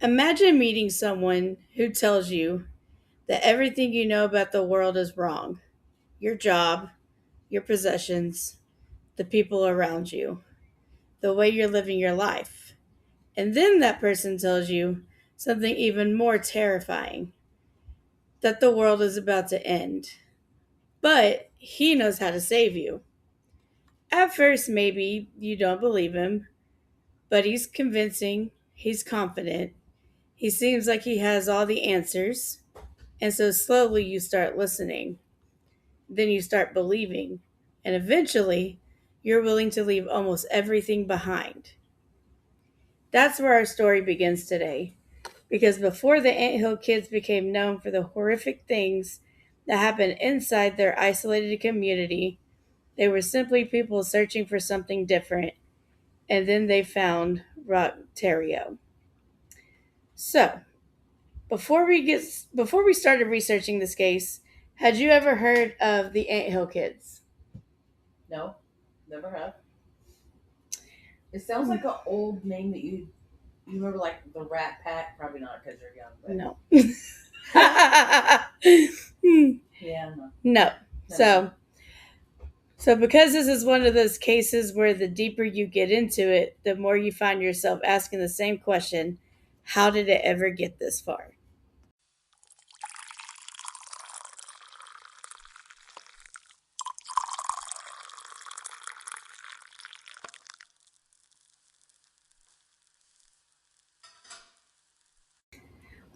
Imagine meeting someone who tells you that everything you know about the world is wrong: your job, your possessions, the people around you, the way you're living your life. And then that person tells you something even more terrifying: that the world is about to end. But he knows how to save you. At first, maybe you don't believe him, but he's convincing, he's confident, he seems like he has all the answers. And so slowly you start listening. Then you start believing. And eventually, you're willing to leave almost everything behind. That's where our story begins today. Because before the Anthill kids became known for the horrific things that happened inside their isolated community, they were simply people searching for something different. And then they found Roch Theriault. So, before we started researching this case, had you ever heard of the Anthill kids? No, never have. It sounds like an old name that you remember, like the Rat Pack. Probably not because you're young, but No. yeah, no. No. So because this is one of those cases where the deeper you get into it, the more you find yourself asking the same question: how did it ever get this far?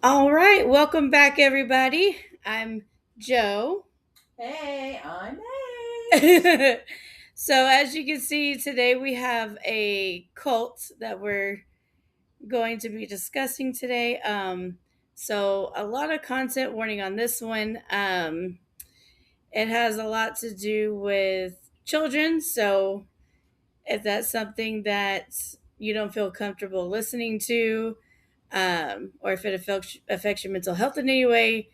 All right, welcome back, everybody. I'm Joe. Hey, I'm May. So, as you can see, today we have a cult that we're going to be discussing today. So, a lot of content warning on this one. It has a lot to do with children. So, if that's something that you don't feel comfortable listening to, or if it affects your mental health in any way,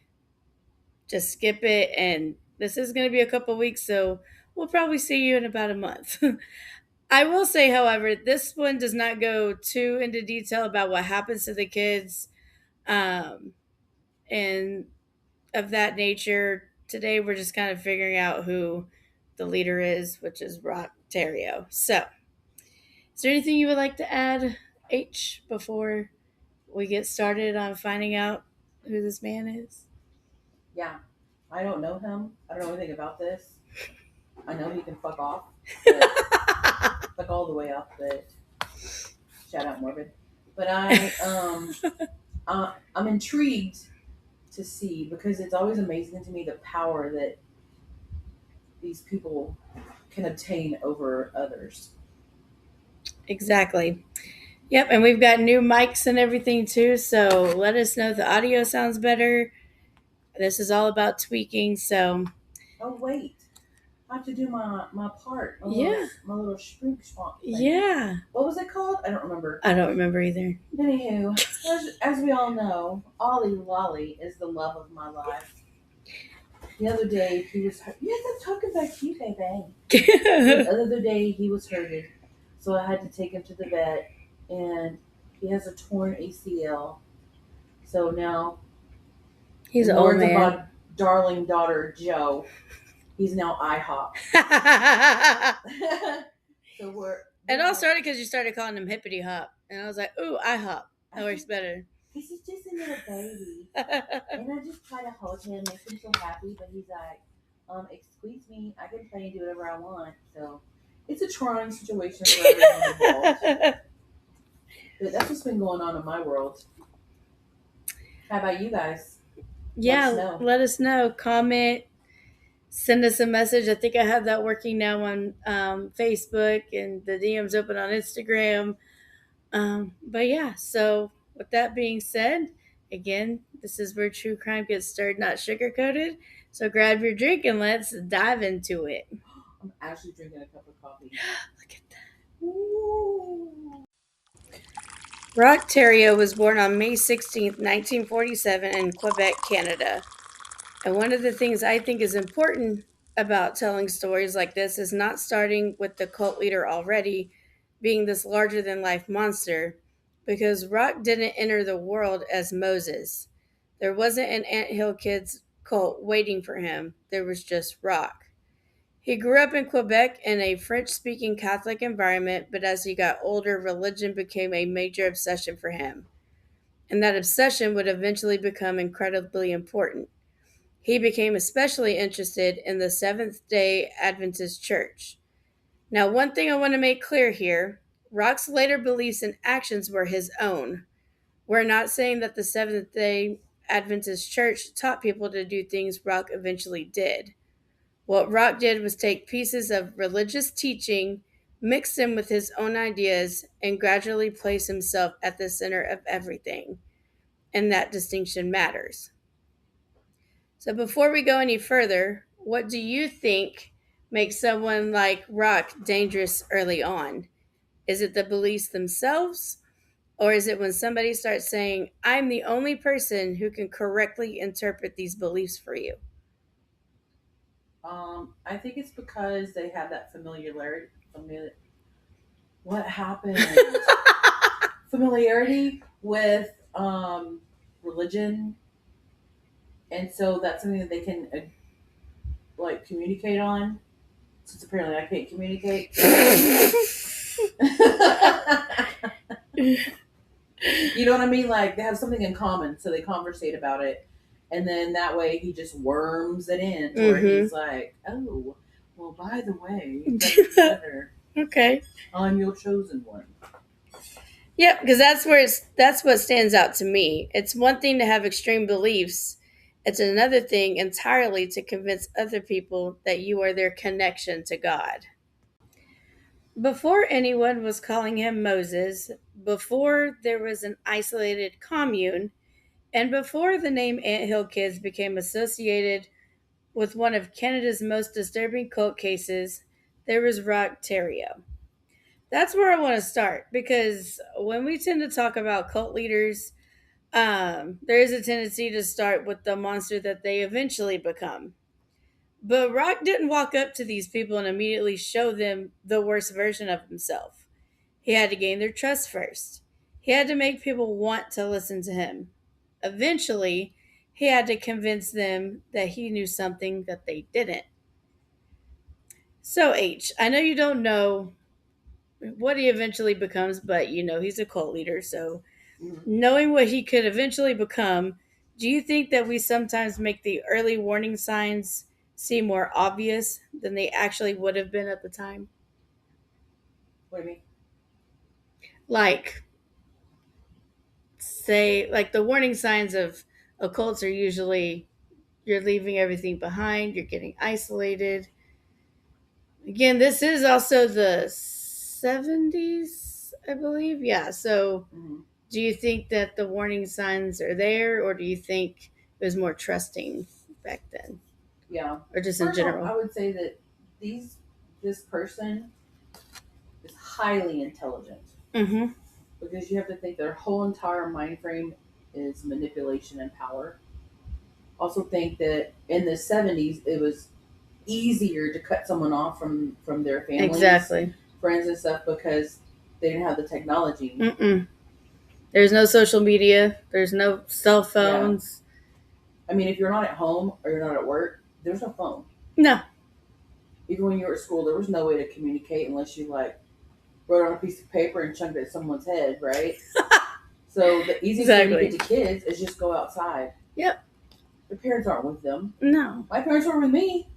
just skip it. And this is going to be a couple weeks, so we'll probably see you in about a month. I will say, however, this one does not go too into detail about what happens to the kids, um, and of that nature. Today, we're just kind of figuring out who the leader is, which is Roch Theriault. So, is there anything you would like to add, H, before we get started on finding out who this man is? Yeah, I don't know him. I don't know anything about this. I know he can fuck off, but fuck all the way up. But shout out Morbid. But I'm intrigued to see because it's always amazing to me the power that these people can obtain over others. Exactly. Yep, and we've got new mics and everything too, so let us know if the audio sounds better. This is all about tweaking, so Oh wait, I have to do my part. yeah. My little shriek swamp thing. Yeah. What was it called? I don't remember. I don't remember either. Anywho, as we all know, Ollie Lolly is the love of my life. The other day he was hurt. Yes, I'm talking about you, baby. The other day he was hurted, so I had to take him to the vet, and he has a torn ACL. So now, He's in an the old words of man. my darling daughter Joe, he's now IHOP. So It all started because you started calling him Hippity Hop, and I was like, "Ooh, IHOP. That works better." Because he's just a little baby. And I just try to hold him, make him so happy, but he's like, excuse me, I can play and do whatever I want. So it's a trying situation for everyone involved. But that's what's been going on in my world. How about you guys? Yeah, let us know. Comment, send us a message. I think I have that working now on Facebook, and the DM's open on Instagram. But yeah, so with that being said, again, this is where true crime gets stirred, not sugar coated. So grab your drink and let's dive into it. I'm actually drinking a cup of coffee. Look at that. Ooh. Roch Theriault was born on May 16th, 1947 in Quebec, Canada. And one of the things I think is important about telling stories like this is not starting with the cult leader already being this larger than life monster, because Roch didn't enter the world as Moses. There wasn't an anthill kids cult waiting for him. There was just Roch. He grew up in Quebec in a French speaking Catholic environment, but as he got older, religion became a major obsession for him. And that obsession would eventually become incredibly important. He became especially interested in the Seventh day Adventist Church. Now, one thing I want to make clear here, Roch's later beliefs and actions were his own. We're not saying that the Seventh day Adventist Church taught people to do things Roch eventually did. What Roch did was take pieces of religious teaching, mix them with his own ideas, and gradually place himself at the center of everything. And that distinction matters. So before we go any further, what do you think makes someone like Roch dangerous early on? Is it the beliefs themselves? Or is it when somebody starts saying, I'm the only person who can correctly interpret these beliefs for you? I think it's because they have that familiarity. What happened? Familiarity with religion, and so that's something that they can like communicate on. Since apparently I can't communicate. You know what I mean? Like they have something in common, so they conversate about it, and then that way he just worms it in, where he's like, "Oh, well, by the way, Okay. I'm your chosen one." Yep, because that's what stands out to me. It's one thing to have extreme beliefs. It's another thing entirely to convince other people that you are their connection to God. Before anyone was calling him Moses, before there was an isolated commune, and before the name Anthill Kids became associated with one of Canada's most disturbing cult cases, there was Roch Theriault. That's where I want to start because when we tend to talk about cult leaders, there is a tendency to start with the monster that they eventually become. But Roch didn't walk up to these people and immediately show them the worst version of himself. He had to gain their trust first. He had to make people want to listen to him. Eventually, he had to convince them that he knew something that they didn't. So, H, I know you don't know what he eventually becomes, but you know he's a cult leader. So, knowing what he could eventually become, do you think that we sometimes make the early warning signs seem more obvious than they actually would have been at the time? What do you mean? Like, say, like the warning signs of occults are usually you're leaving everything behind, you're getting isolated. Again, this is also the 70s, I believe. Yeah. So, do you think that the warning signs are there, or do you think it was more trusting back then? Yeah. Or just in general? I would say that this person is highly intelligent. Mm-hmm. Because you have to think their whole entire mind frame is manipulation and power. Also think that in the 70s it was easier to cut someone off from their families, Exactly. friends and stuff because they didn't have the technology. Mm-mm. There's no social media. There's no cell phones. Yeah. I mean, if you're not at home or you're not at work, there's no phone. No. Even when you were at school, there was no way to communicate unless you like wrote on a piece of paper and chunked it at someone's head, right? So the easiest way to get to kids is just go outside. Yep. Their parents aren't with them. No. My parents were with me.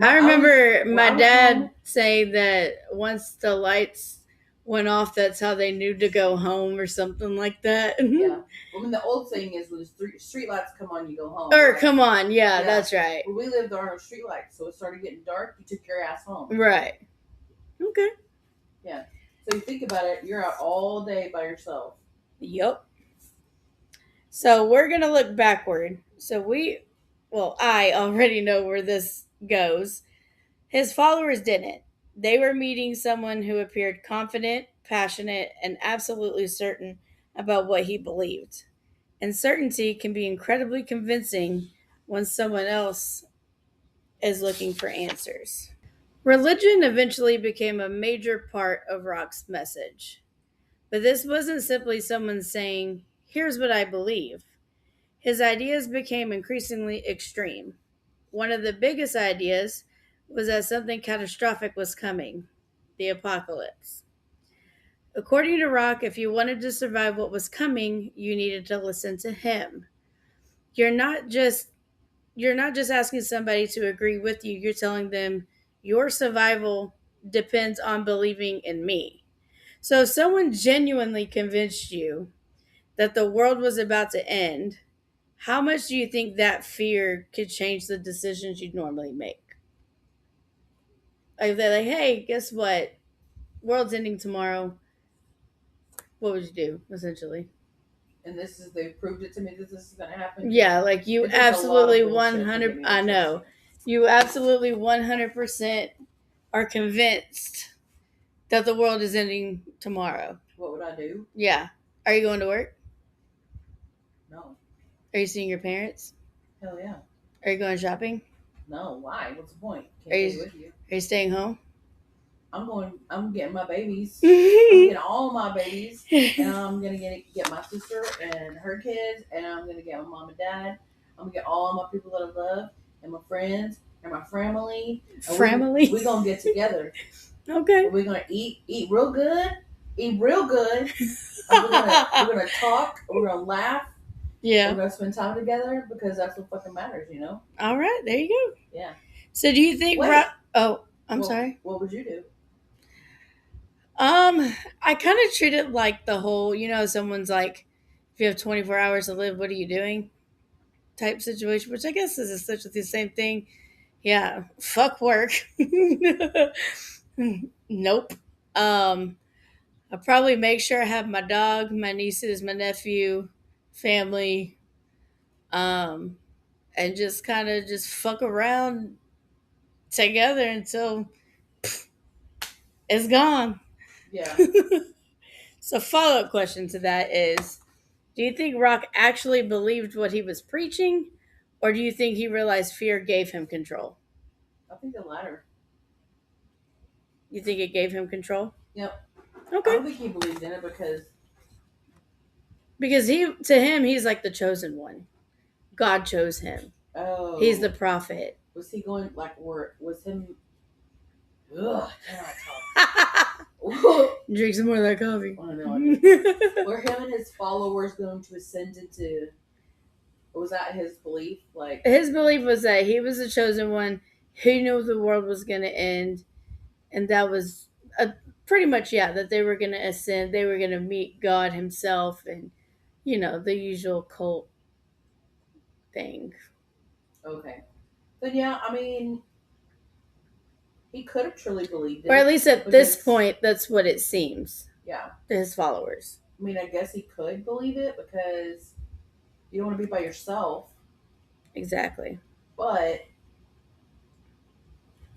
I remember my dad saying that once the lights went off, that's how they knew to go home or something like that. Yeah. Well, then the old saying is when the street lights come on, you go home. Or right? Come on. Yeah, that's right. Well, we lived on our street lights, so it started getting dark. You took your ass home. Right. Okay. Yeah. So you think about it, you're out all day by yourself. Yep. So we're going to look backward. So I already know where this goes. His followers didn't. They were meeting someone who appeared confident, passionate, and absolutely certain about what he believed. And certainty can be incredibly convincing when someone else is looking for answers. Religion eventually became a major part of Roch's message. But this wasn't simply someone saying, "Here's what I believe." His ideas became increasingly extreme. One of the biggest ideas was that something catastrophic was coming, the apocalypse. According to Roch, if you wanted to survive what was coming, you needed to listen to him. You're not just you're not just asking somebody to agree with you, you're telling them your survival depends on believing in me. So if someone genuinely convinced you that the world was about to end, how much do you think that fear could change the decisions you'd normally make? Like if they're like, hey, guess what? World's ending tomorrow. What would you do, essentially? And they proved it to me that this is going to happen. Yeah, like you It takes a lot of absolutely bullshit to get 100. me I know. interested. You absolutely 100% are convinced that the world is ending tomorrow. What would I do? Yeah. Are you going to work? No. Are you seeing your parents? Hell yeah. Are you going shopping? No. Why? What's the point? Are Can't you, stay with you. are you staying home? I'm getting my babies. I'm getting all my babies. And I'm going to get my sister and her kids. And I'm going to get my mom and dad. I'm going to get all my people that I love. And my friends. And my family. Family? We're going to get together. Okay. We're going to eat real good. Eat real good. We're going to talk. We're going to laugh. Yeah. We're going to spend time together because that's what fucking matters, All right. There you go. Yeah. So do you think... I'm sorry. What would you do? I kind of treat it like the whole, someone's like, if you have 24 hours to live, what are you doing? Type situation, which I guess is essentially the same thing. Yeah, fuck work. Nope. I probably make sure I have my dog, my nieces, my nephew, family, and just kind of just fuck around together until it's gone. Yeah. So, follow up question to that is, do you think Roch actually believed what he was preaching, or do you think he realized fear gave him control? I think the latter. You think it gave him control? Yep. Okay. I don't think he believed in it because to him, he's like the chosen one. God chose him. Oh. He's the prophet. Was he going was him? Ugh, cannot talk. Drink some more of that coffee. I know. Were him and his followers going to ascend into? Was that his belief? Like his belief was that he was the chosen one. He knew the world was going to end, and that was pretty much that they were going to ascend. They were going to meet God Himself, and the usual cult thing. Okay, then I mean, he could have truly believed it, or at least at this point, that's what it seems. Yeah, to his followers. I mean, I guess he could believe it because you don't want to be by yourself. Exactly. But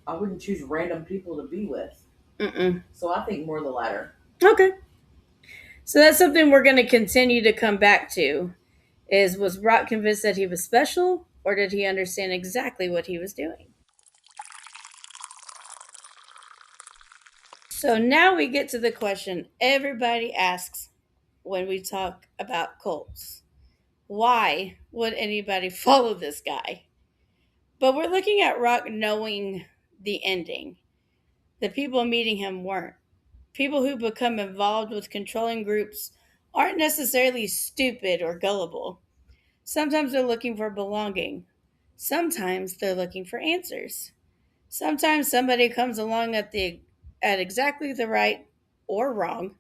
I wouldn't choose random people to be with. So I think more the latter. Okay. So that's something we're going to continue to come back to. Was Roch convinced that he was special, or did he understand exactly what he was doing? So now we get to the question everybody asks when we talk about cults. Why would anybody follow this guy? But we're looking at Roch knowing the ending. The people meeting him weren't. People who become involved with controlling groups aren't necessarily stupid or gullible. Sometimes they're looking for belonging. Sometimes they're looking for answers. Sometimes somebody comes along at exactly the right or wrong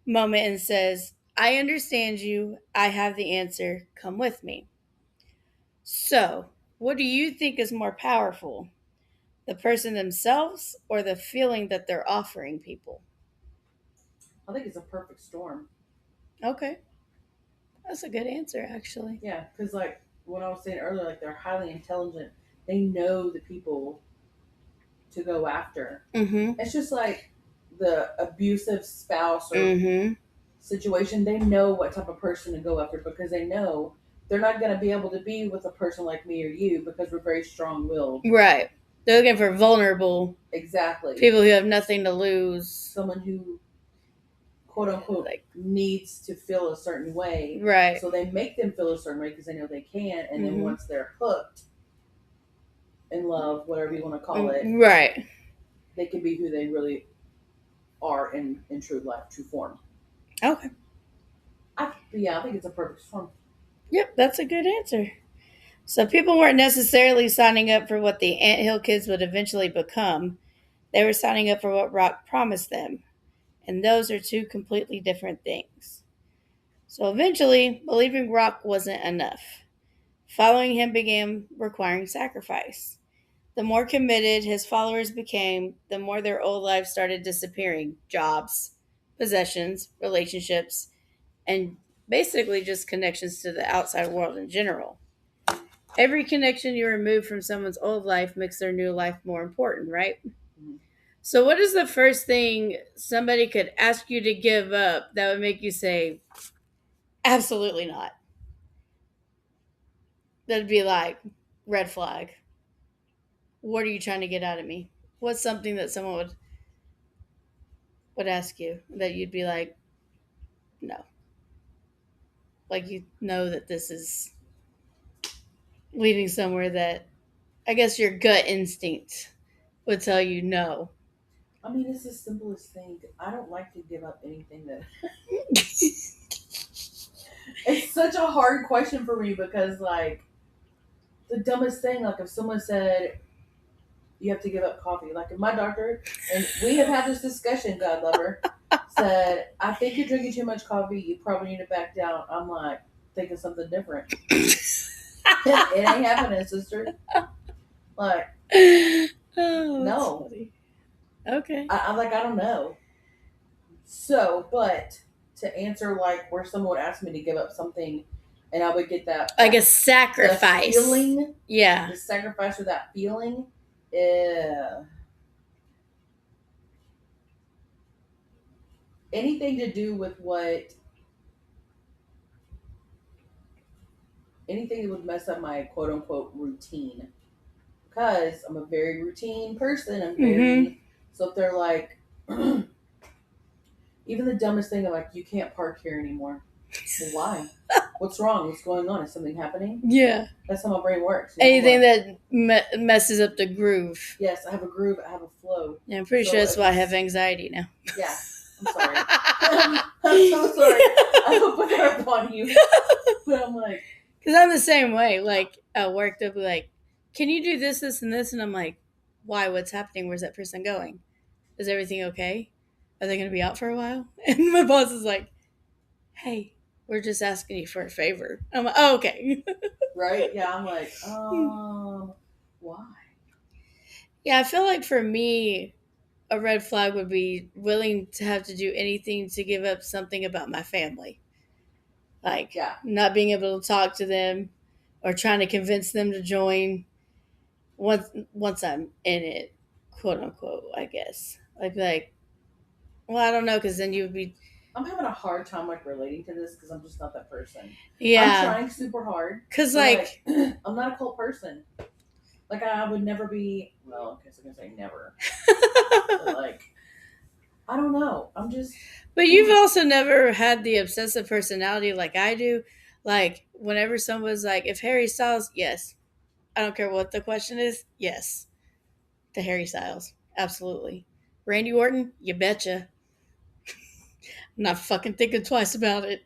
moment and says, I understand you. I have the answer. Come with me. So, what do you think is more powerful? The person themselves or the feeling that they're offering people? I think it's a perfect storm. Okay. That's a good answer, actually. Yeah, because like what I was saying earlier, like they're highly intelligent. They know the people to go after. Mm-hmm. It's just like the abusive spouse or situation. They know what type of person to go after because they know they're not going to be able to be with a person like me or you because we're very strong-willed. Right. They're looking for vulnerable. Exactly. People who have nothing to lose. Someone who quote unquote like needs to feel a certain way. right. So they make them feel a certain way because they know they can. And then once they're hooked in love, whatever you want to call it, right. they can be who they really are in true life, true form. Okay. I think it's a perfect storm. Yep, that's a good answer. So people weren't necessarily signing up for what the Anthill kids would eventually become. They were signing up for what Rock promised them. And those are two completely different things. So eventually, believing Rock wasn't enough. Following him began requiring sacrifice. The more committed his followers became, the more their old lives started disappearing: jobs, possessions, relationships, and basically just connections to the outside world in general. Every connection you remove from someone's old life makes their new life more important, right? Mhm. So, what is the first thing somebody could ask you to give up that would make you say, absolutely not? That'd be like, red flag. What are you trying to get out of me? What's something that someone would ask you that you'd be like, no? Like, you know that this is leading somewhere that I guess your gut instinct would tell you no. I mean, it's the simplest thing. I don't like to give up anything that. It's such a hard question for me because, like, the dumbest thing, like, if someone said, you have to give up coffee, like, if my doctor, and we have had this discussion, God lover, said, I think you're drinking too much coffee, you probably need to back down. I'm like, thinking something different. It ain't happening, sister. Like, Oh, that's no. funny. Okay. I'm like, I don't know. So, but to answer, like, where someone would ask me to give up something and I would get that, Like a the sacrifice. feeling, Yeah. the sacrifice or that feeling, uh, anything to do with anything that would mess up my quote unquote routine. Because I'm a very routine person. I'm very, so if they're like, even the dumbest thing, I'm like, you can't park here anymore. Well, why? What's wrong? What's going on? Is something happening? Yeah. That's how my brain works. You know, Anything like, that messes up the groove. yes, I have a groove. I have a flow. Yeah, I'm pretty So sure that's if why I it's- have anxiety now. Yeah, I'm sorry. I'm so sorry. I don't put that upon you. But I'm like, Because I'm the same way. Like, at work, they'll be like, can you do this, this, and this? And I'm like, why? What's happening? Where's that person going? Is everything okay? Are they going to be out for a while? And my boss is like, hey, we're just asking you for a favor. I'm like, oh, okay. right? Yeah, I'm like, why? Yeah, I feel like for me, a red flag would be willing to have to do anything to give up something about my family. Like, Yeah. not being able to talk to them or trying to convince them to join once I'm in it, quote unquote, I guess. I'd be like, well, I don't know, because then you would be. I'm having a hard time like relating to this because I'm just not that person. Yeah. I'm trying super hard. Because, like, I'm not a cold person. Like, I would never be, well, I guess I'm going to say never. But, like, I don't know. I'm just. But you've also never had the obsessive personality like I do. Like, whenever someone's like, if Harry Styles, yes. I don't care what the question is, yes. To Harry Styles. Absolutely. Randy Orton, you betcha. I'm not fucking thinking twice about it.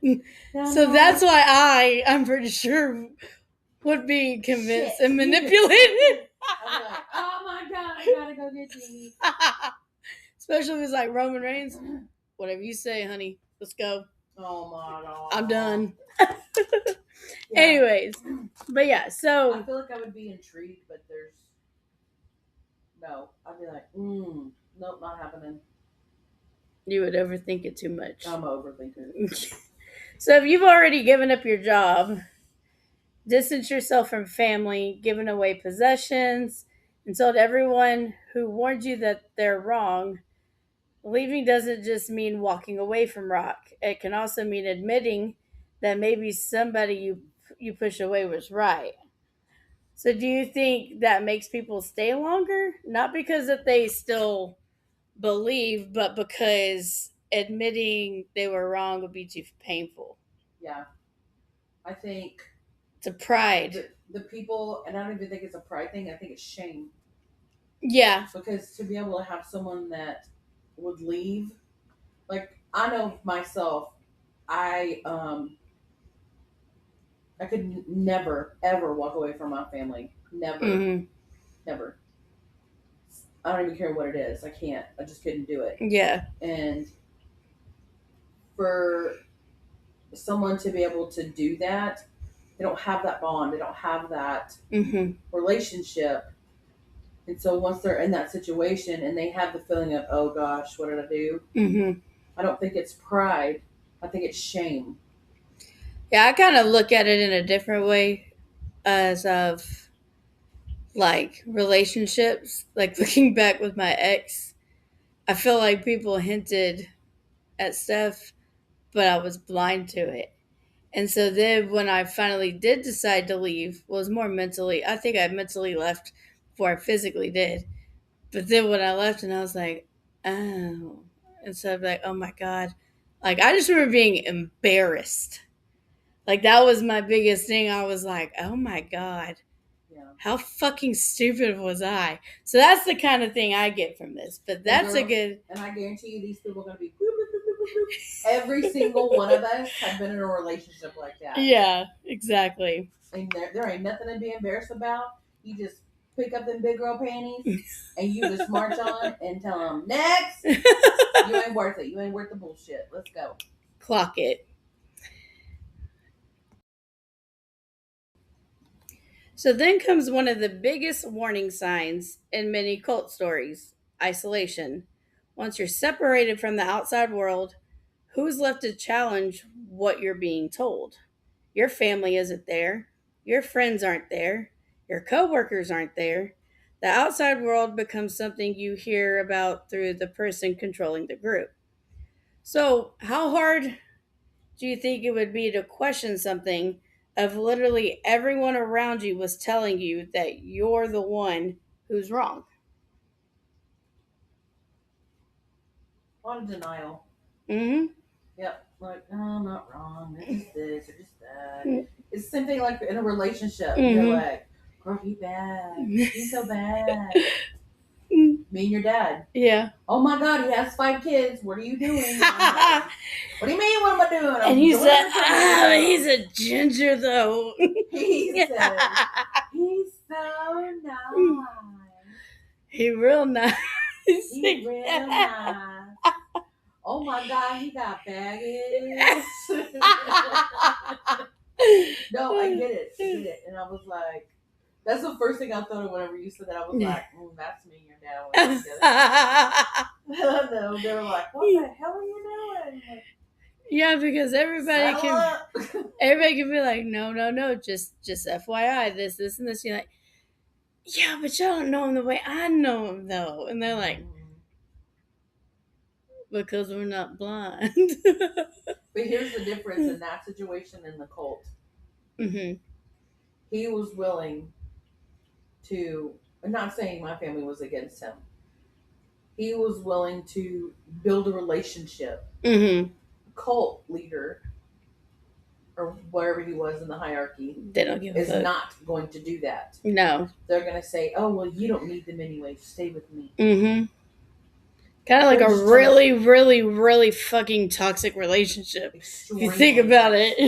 So that's why I'm pretty sure, would be convinced and manipulated. I'm like, oh my God, I gotta go get Jamie. Especially if it's like Roman Reigns. Whatever you say, honey. Let's go. Oh my God. I'm done. Yeah. Anyways. But yeah, so. I feel like I would be intrigued, but no. I'd be like, nope, not happening. You would overthink it too much. I'm overthinking. So if you've already given up your job, distanced yourself from family, given away possessions, and told everyone who warned you that they're wrong, leaving doesn't just mean walking away from Rock. It can also mean admitting that maybe somebody you push away was right. So do you think that makes people stay longer? Not because that they still believe, but because admitting they were wrong would be too painful. Yeah. I think It's a pride. the people, and I don't even think it's a pride thing, I think it's shame. Yeah. Because to be able to have someone that would leave, like, I know myself, I could never ever walk away from my family. Never. Mm-hmm. Never. I don't even care what it is. I can't. I just couldn't do it. Yeah. And for someone to be able to do that, they don't have that bond. They don't have that Mm-hmm. relationship. And so once they're in that situation and they have the feeling of, oh gosh, what did I do? Mm-hmm. I don't think it's pride. I think it's shame. Yeah, I kind of look at it in a different way as of like relationships. Like looking back with my ex, I feel like people hinted at stuff, but I was blind to it. And so then when I finally did decide to leave, was more mentally, I think I mentally left before I physically did. But then when I left and I was like, oh, and so I'm like, oh my God. Like I just remember being embarrassed. Like that was my biggest thing. I was like, oh my God, Yeah. how fucking stupid was I? So that's the kind of thing I get from this. But that's a good. And I guarantee you, these people are going to be. Boop, boop, boop, boop, boop. Every single one of us have been in a relationship like that. Yeah, exactly. And there ain't nothing to be embarrassed about. You just pick up them big girl panties and you just march on and tell them, next, you ain't worth it. You ain't worth the bullshit. Let's go. Clock it. So then comes one of the biggest warning signs in many cult stories: isolation. Once you're separated from the outside world, who's left to challenge what you're being told? Your family isn't there. Your friends aren't there. Your coworkers aren't there. The outside world becomes something you hear about through the person controlling the group. So, how hard do you think it would be to question something if literally everyone around you was telling you that you're the one who's wrong? A lot of denial. Mm-hmm. Yep. Like, no, I'm not wrong. It's just this or just that. It's the same thing like in a relationship. Mm-hmm. You're like, girl, he bad. He's so bad. Me and your dad. Yeah. Oh my God, he has 5 kids. What are you doing? Like, what do you mean? What am I doing? And he said, he's a ginger though. He said, he's so nice. He real nice. He's real nice. Oh my God, he got baggage. No, I get it. I get it. And I was like, that's the first thing I thought of whenever you said that. I was like, that's me and your dad when we together. No, they were like, what the hell are you doing? Like, yeah, because everybody can be like, no, just FYI, this, and this. You're like, yeah, but y'all don't know him the way I know him, though. And they're like, because we're not blind. But here's the difference in that situation and the cult. Mm-hmm. He was willing to, I'm not saying my family was against him. He was willing to build a relationship. Mm-hmm. Cult leader, or wherever he was in the hierarchy, they don't give is not going to do that. No. They're going to say, oh, well, you don't need them anyway. Stay with me. Mm-hmm. Kind of like a really, really, really fucking toxic relationship. Extremely. If you think about it.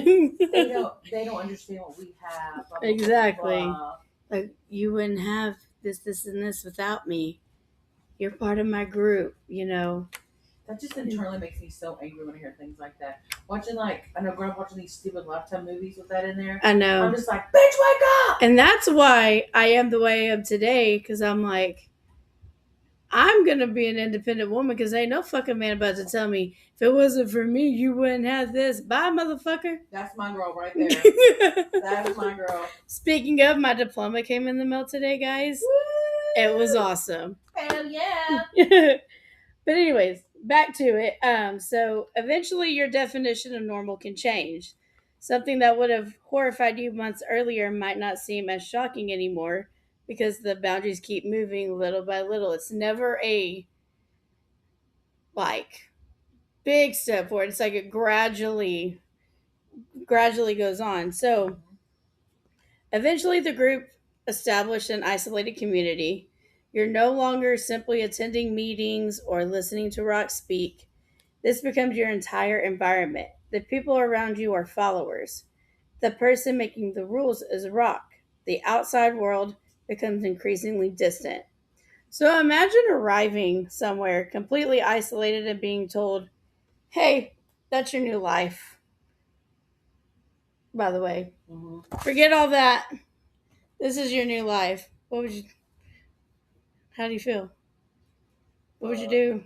They don't understand what we have. Blah, blah, exactly. Blah, blah. Like, you wouldn't have this, and this without me. You're part of my group, you know. That just internally makes me so angry when I hear things like that. Watching, like, I know growing up watching these stupid Lifetime movies with that in there. I know. I'm just like, bitch, wake up! And that's why I am the way I am today, because I'm like, I'm going to be an independent woman, because ain't no fucking man about to tell me, if it wasn't for me, you wouldn't have this. Bye, motherfucker. That's my girl right there. That's my girl. Speaking of, my diploma came in the mail today, guys. Woo! It was awesome. Hell yeah. But anyways, back to it. So eventually your definition of normal can change. Something that would have horrified you months earlier might not seem as shocking anymore because the boundaries keep moving little by little. It's never a, like, big step forward. It's like it gradually goes on. So eventually the group established an isolated community. You're no longer simply attending meetings or listening to Rock speak. This becomes your entire environment. The people around you are followers. The person making the rules is Rock. The outside world becomes increasingly distant. So imagine arriving somewhere completely isolated and being told, hey, that's your new life, by the way. Mm-hmm. Forget all that. This is your new life. How do you feel? What would you do?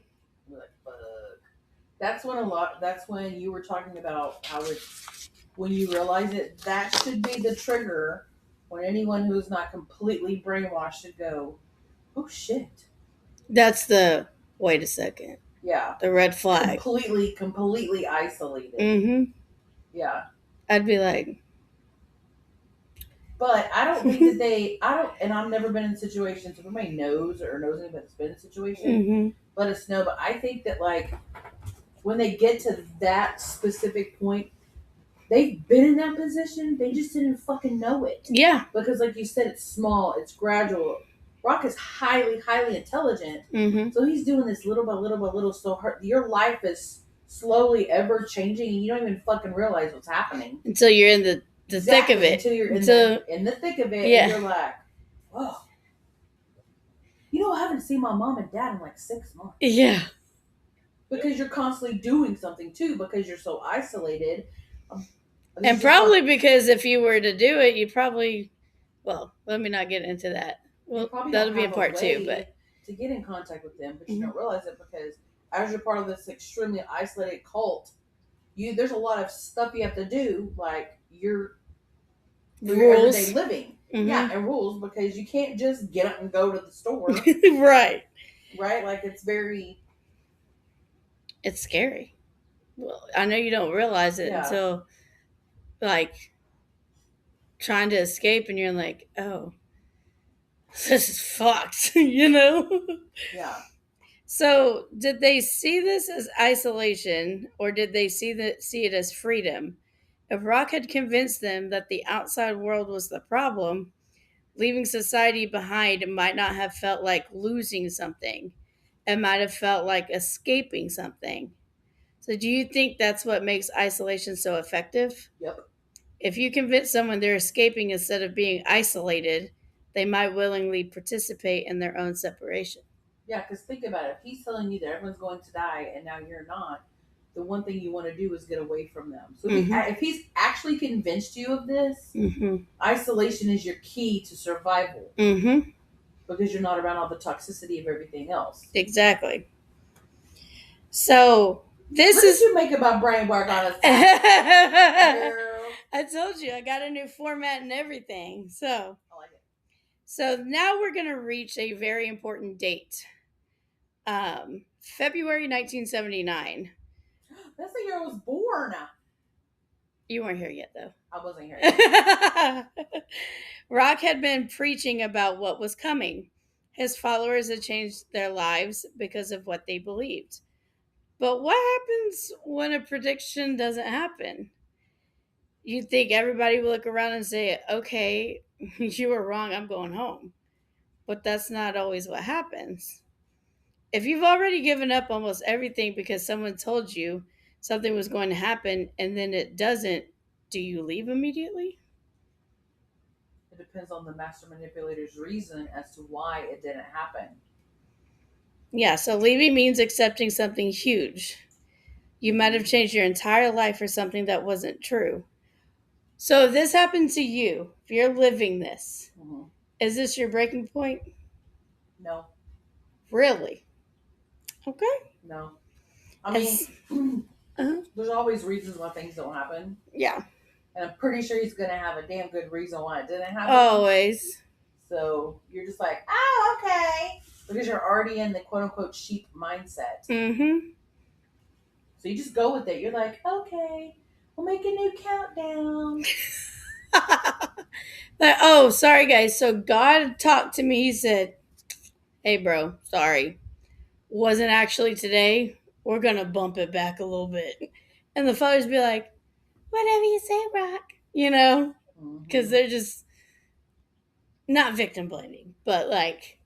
Like, fuck. That's when you were talking about how it's when you realize it, that should be the trigger when anyone who's not completely brainwashed should go, oh shit. That's wait a second. Yeah. The red flag. Completely isolated. Mm-hmm. Yeah. I'd be like. But I don't think that and I've never been in situations, if anybody knows anybody that's been in a situation, Mm-hmm. let us know. But I think that, like, when they get to that specific point, they've been in that position. They just didn't fucking know it. Yeah. Because, like you said, it's small. It's gradual. Rock is highly, highly intelligent. Mm-hmm. So he's doing this little by little by little. So your life is slowly ever changing, and you don't even fucking realize what's happening Until you're in the thick of it. Until you're in the thick of it, yeah. And you're like, whoa. You know, I haven't seen my mom and dad in like 6 months. Yeah. Because you're constantly doing something too, because you're so isolated. And probably because if you were to do it, you'd probably, well, let me not get into that. Well, that'll be in part 2, but to get in contact with them, but you don't realize it because as you're part of this extremely isolated cult, there's a lot of stuff you have to do, like your everyday living. Mm-hmm. Yeah, and rules, because you can't just get up and go to the store. Right. Right? Like, it's scary. Well, I know you don't realize it until, like, trying to escape and you're like, oh, this is fucked, you know? Yeah. So, did they see this as isolation, or did they see it as freedom? If Rock had convinced them that the outside world was the problem, leaving society behind might not have felt like losing something. It might have felt like escaping something. So, do you think that's what makes isolation so effective? Yep. If you convince someone they're escaping instead of being isolated, they might willingly participate in their own separation. Yeah, because think about it. If he's telling you that everyone's going to die and now you're not, the one thing you want to do is get away from them. So if he's actually convinced you of this, isolation is your key to survival. Because you're not around all the toxicity of everything else. Exactly. So this what did you make about brain work on us? I told you I got a new format and everything. So I like it. So now we're gonna reach a very important date. February 1979. That's the year I was born. You weren't here yet, though. I wasn't here yet. Rock had been preaching about what was coming. His followers had changed their lives because of what they believed. But what happens when a prediction doesn't happen? You'd think everybody would look around and say, okay, you were wrong, I'm going home. But that's not always what happens. If you've already given up almost everything because someone told you something was going to happen and then it doesn't, do you leave immediately? It depends on the master manipulator's reason as to why it didn't happen. Yeah, so leaving means accepting something huge. You might have changed your entire life for something that wasn't true. So if this happened to you, if you're living this, is this your breaking point? No. Really? Okay. No. I mean, there's always reasons why things don't happen. Yeah. And I'm pretty sure he's going to have a damn good reason why it didn't happen. Always. So you're just like, oh, okay. Because you're already in the quote-unquote sheep mindset. So you just go with it. You're like, okay, we'll make a new countdown. Like, oh, sorry, guys. So God talked to me. He said, hey, bro, sorry. Wasn't actually today. we're going to bump it back a little bit. And the fathers be like, whatever you say, Rock, because they're just not victim blaming, but like,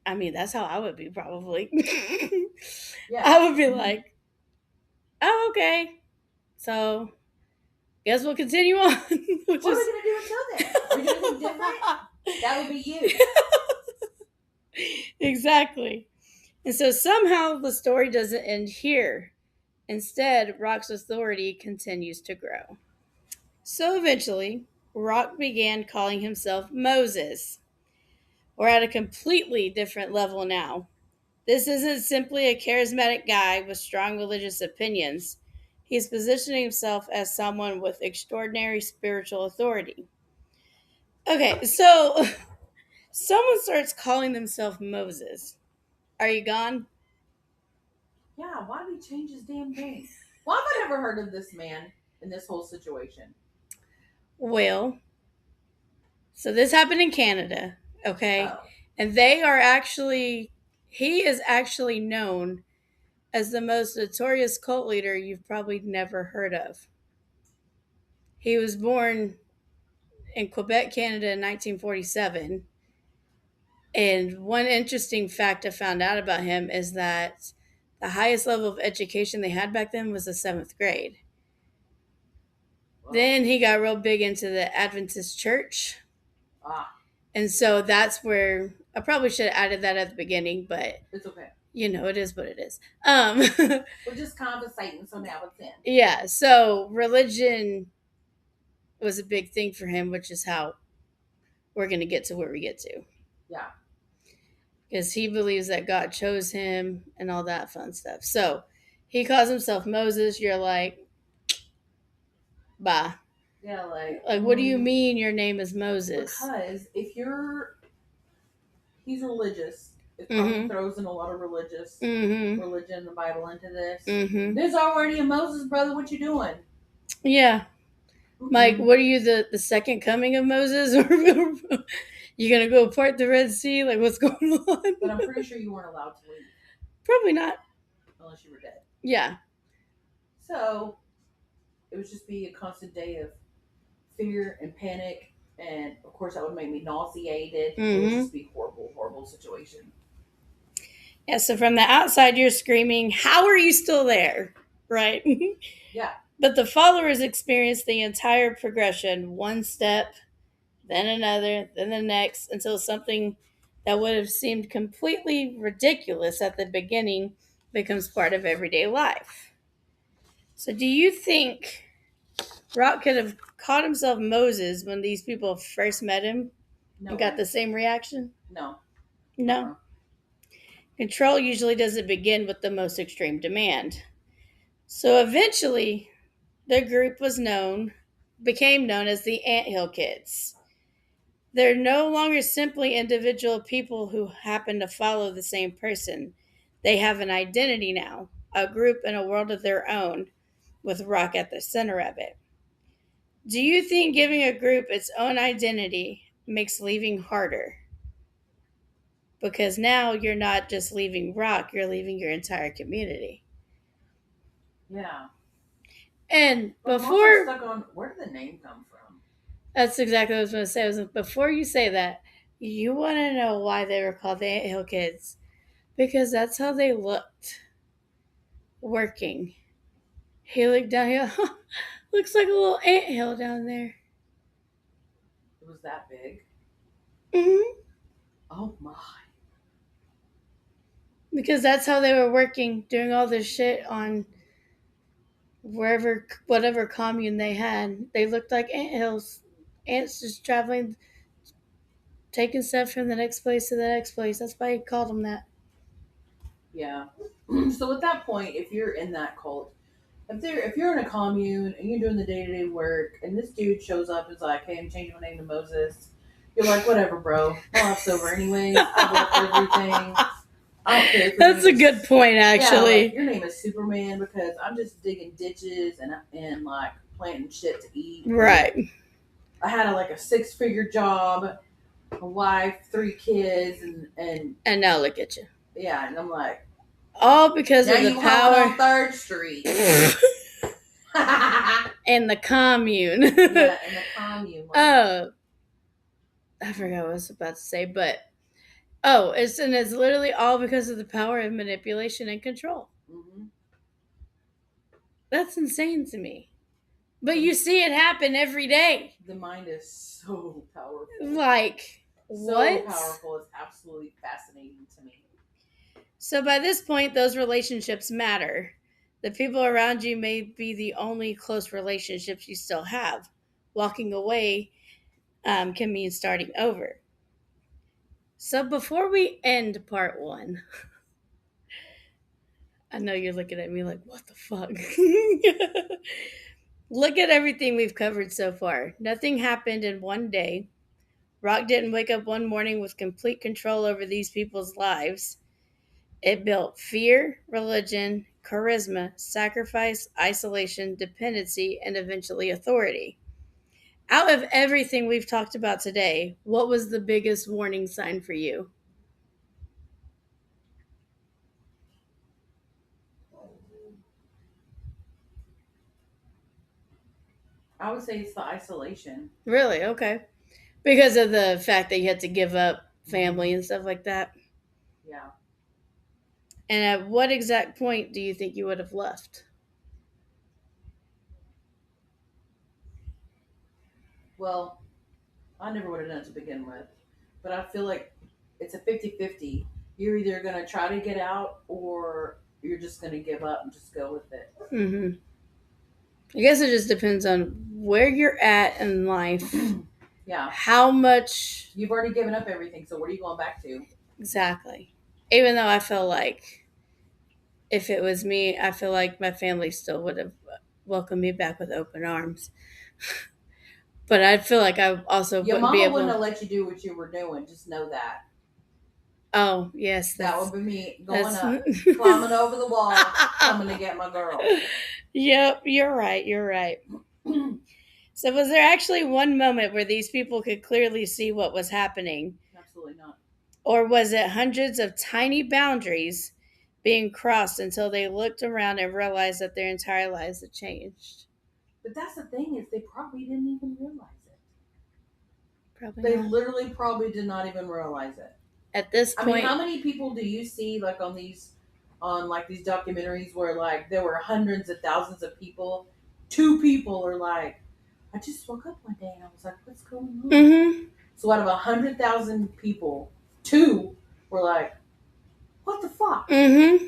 I mean, that's how I would be probably. Yeah. I would be like, oh, okay. So, guess we'll continue on. What are we going to do until then? Are we doing anything different? That would be you. Exactly. And so somehow the story doesn't end here. Instead, Rock's authority continues to grow. So eventually, Rock began calling himself Moses. We're at a completely different level now. This isn't simply a charismatic guy with strong religious opinions. He's positioning himself as someone with extraordinary spiritual authority. Okay, so someone starts calling themselves Moses. Are you gone? Yeah, why did he change his damn name? Why have I never heard of this man in this whole situation? Well, so this happened in Canada, okay? Oh. And he is actually known as the most notorious cult leader you've probably never heard of. He was born in Quebec, Canada in 1947. And one interesting fact I found out about him is that the highest level of education they had back then was the 7th grade. Wow. Then he got real big into the Adventist church. Ah. And so that's where I probably should have added that at the beginning, but it's okay. It is what it is. We're just conversating, so now it's in. Yeah, so religion was a big thing for him, which is how we're going to get to where we get to. Yeah. Because he believes that God chose him and all that fun stuff. So he calls himself Moses. You're like, bah. Yeah, like what do you mean your name is Moses? Because he's religious. It probably throws in a lot of religion, the Bible into this. There's already a Moses, brother. What you doing? Yeah. Mike, what are you, the second coming of Moses? Or you going to go part the Red Sea? Like, what's going on? But I'm pretty sure you weren't allowed to leave. Probably not. Unless you were dead. Yeah. So, it would just be a constant day of fear and panic. And, of course, that would make me nauseated. It would just be horrible, horrible situation. Yeah, so from the outside, you're screaming, how are you still there? Right? Yeah. But the followers experience the entire progression, one step, then another, then the next, until something that would have seemed completely ridiculous at the beginning becomes part of everyday life. So do you think Rock could have called himself Moses when these people first met him and got the same reaction? No. No. Control usually doesn't begin with the most extreme demand. So eventually, the group became known as the Anthill Kids. They're no longer simply individual people who happen to follow the same person. They have an identity now, a group and a world of their own, with Rock at the center of it. Do you think giving a group its own identity makes leaving harder? Because now you're not just leaving Rock, you're leaving your entire community. Yeah. And but before... I'm stuck on, where did the name come from? That's exactly what I was going to say. Before you say that, you want to know why they were called the Anthill Kids. Because that's how they looked. Working. He looked down here. Looks like a little anthill down there. It was that big? Mm-hmm. Oh my. Because that's how they were working, doing all this shit on whatever commune they had. They looked like anthills. Ants just traveling, taking stuff from the next place to the next place. That's why he called them that. Yeah. So at that point, if you're in that cult, if you're in a commune and you're doing the day-to-day work and this dude shows up and is like, hey, I'm changing my name to Moses, you're like, whatever, bro. My life's over anyways. I work everything. I don't care. That's a good point, actually. Yeah, like, your name is Superman because I'm just digging ditches and like planting shit to eat. Right. I had a 6-figure job, a wife, 3 kids, and now look at you. Yeah, and I'm like, All because Now of the you hoeing on power 3rd Street. and the commune. Yeah, in the commune. Oh, I forgot what I was about to say, but it's literally all because of the power of manipulation and control. Mm-hmm. That's insane to me. But you see it happen every day. The mind is so powerful. Like, what? So powerful. It's absolutely fascinating to me. So by this point, those relationships matter. The people around you may be the only close relationships you still have. Walking away can mean starting over. So before we end part one, I know you're looking at me like, what the fuck? Look at everything we've covered so far. Nothing happened in one day. Roch didn't wake up one morning with complete control over these people's lives. It built fear, religion, charisma, sacrifice, isolation, dependency, and eventually authority. Out of everything we've talked about today, what was the biggest warning sign for you? I would say it's the isolation. Really? Okay. Because of the fact that you had to give up family and stuff like that? Yeah. And at what exact point do you think you would have left? Well, I never would have done it to begin with. But I feel like it's a 50-50. You're either going to try to get out or you're just going to give up and just go with it. Mm-hmm. I guess it just depends on where you're at in life. Yeah. How much. You've already given up everything, so what are you going back to? Exactly. Even though I feel like if it was me, I feel like my family still would have welcomed me back with open arms. But I feel like I also Your wouldn't be mama able wouldn't to. have let you do what you were doing. Just know that. Oh, yes. That would be me going up, climbing over the wall, coming to get my girl. Yep, you're right. You're right. So, was there actually one moment where these people could clearly see what was happening? Absolutely not. Or was it hundreds of tiny boundaries being crossed until they looked around and realized that their entire lives had changed? But that's the thing is they probably didn't even realize it. Probably They not. literally probably did not even realize it. At this point, I mean, how many people do you see like on these documentaries where like there were hundreds of thousands of people? 2 people are like, I just woke up one day and I was like, what's going on? Mm-hmm. So out of 100,000 people, 2 were like, what the fuck? Mm-hmm.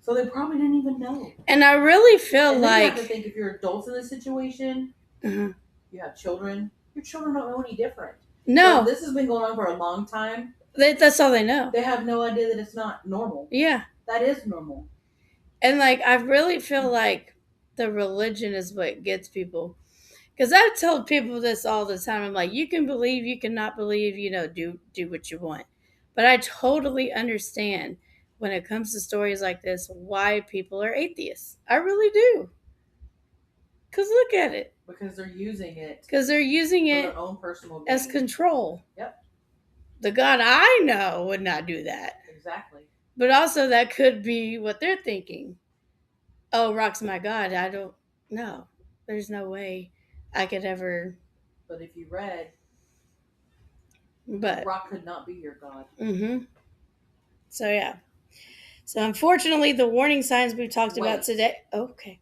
So they probably didn't even know. And I really feel and like you have to think if you're adults in this situation, uh-huh. you have children. Your children don't know any different. No, so this has been going on for a long time. That's all they know. They have no idea that it's not normal. Yeah, that is normal. And like I really feel like the religion is what gets people. Because I've told people this all the time. I'm like, you can believe, you cannot believe, do what you want. But I totally understand when it comes to stories like this why people are atheists. I really do. Because look at it. Because they're using it. Because they're using it their own personal gain. as control. Yep. The God I know would not do that. Exactly. But also that could be what they're thinking. Oh, Roch's my God. I don't know. There's no way I could ever. But if you read, But Roch could not be your God. Mm-hmm. So yeah. So unfortunately, the warning signs we've talked about today. Okay.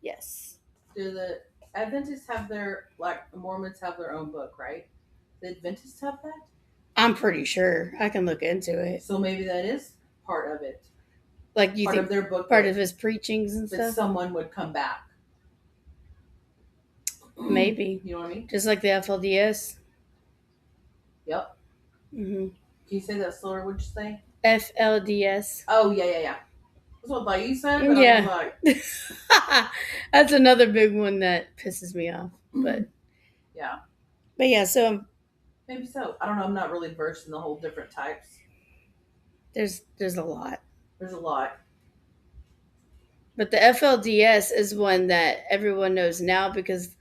Yes. Do the Adventists have their the Mormons have their own book, right? The Adventists have that? I'm pretty sure. I can look into it. So maybe that is part of it. Like you part think of their book, part of his preachings and stuff. Someone would come back. Maybe. You know what I mean? Just like the FLDS. Yep. Mm-hmm. Can you say that slower? What'd you say? FLDS. Oh yeah. That's what you said. But yeah. I was like... That's another big one that pisses me off. But yeah. But yeah, so maybe so. I don't know. I'm not really versed in the whole different types. There's a lot. There's a lot. But the FLDS is one that everyone knows now because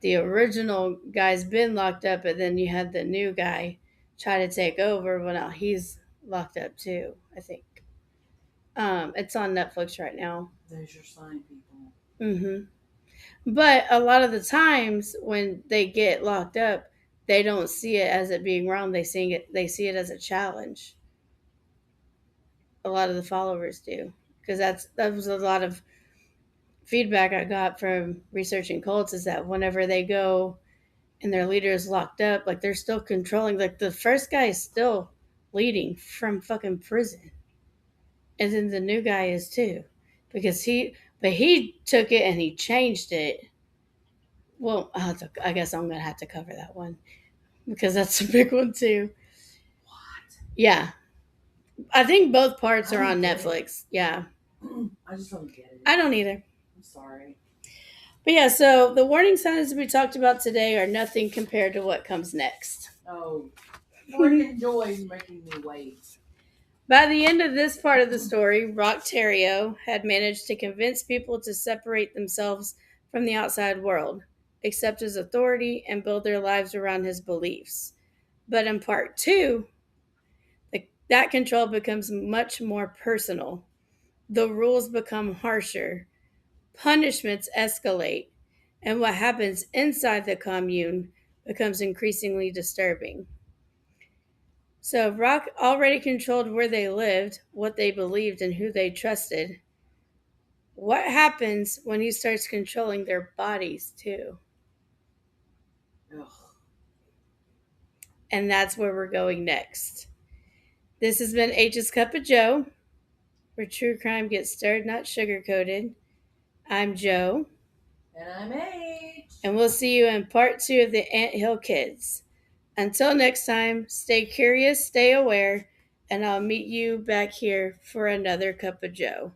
the original guy's been locked up, and then you had the new guy try to take over. Well, now he's locked up too, I think. It's on Netflix right now. There's your sign, people. Mm-hmm. But a lot of the times when they get locked up, they don't see it as it being wrong. They see it as a challenge. A lot of the followers do, because that was a lot of feedback I got from researching cults, is that whenever they go and their leader is locked up, like they're still controlling. Like the first guy is still leading from fucking prison, and then the new guy is too, because he took it and he changed it. Well, I guess I'm gonna have to cover that one because that's a big one too. What? Yeah, I think both parts I are don't on get Netflix. Yeah, I just don't get it. I don't either. I'm sorry. But yeah, so the warning signs we talked about today are nothing compared to what comes next. Oh, freaking joy is making me wait. By the end of this part of the story, Roch Theriault had managed to convince people to separate themselves from the outside world, accept his authority, and build their lives around his beliefs. But in part two, that control becomes much more personal. The rules become harsher, punishments escalate, and what happens inside the commune becomes increasingly disturbing. So Roch already controlled where they lived, what they believed, and who they trusted. What happens when he starts controlling their bodies too? Ugh. And that's where we're going next. This has been H's Cup of Joe, where true crime gets stirred, not sugar coated. I'm Joe. And I'm H. And we'll see you in part two of the Ant Hill Kids. Until next time, stay curious, stay aware, and I'll meet you back here for another cup of Joe.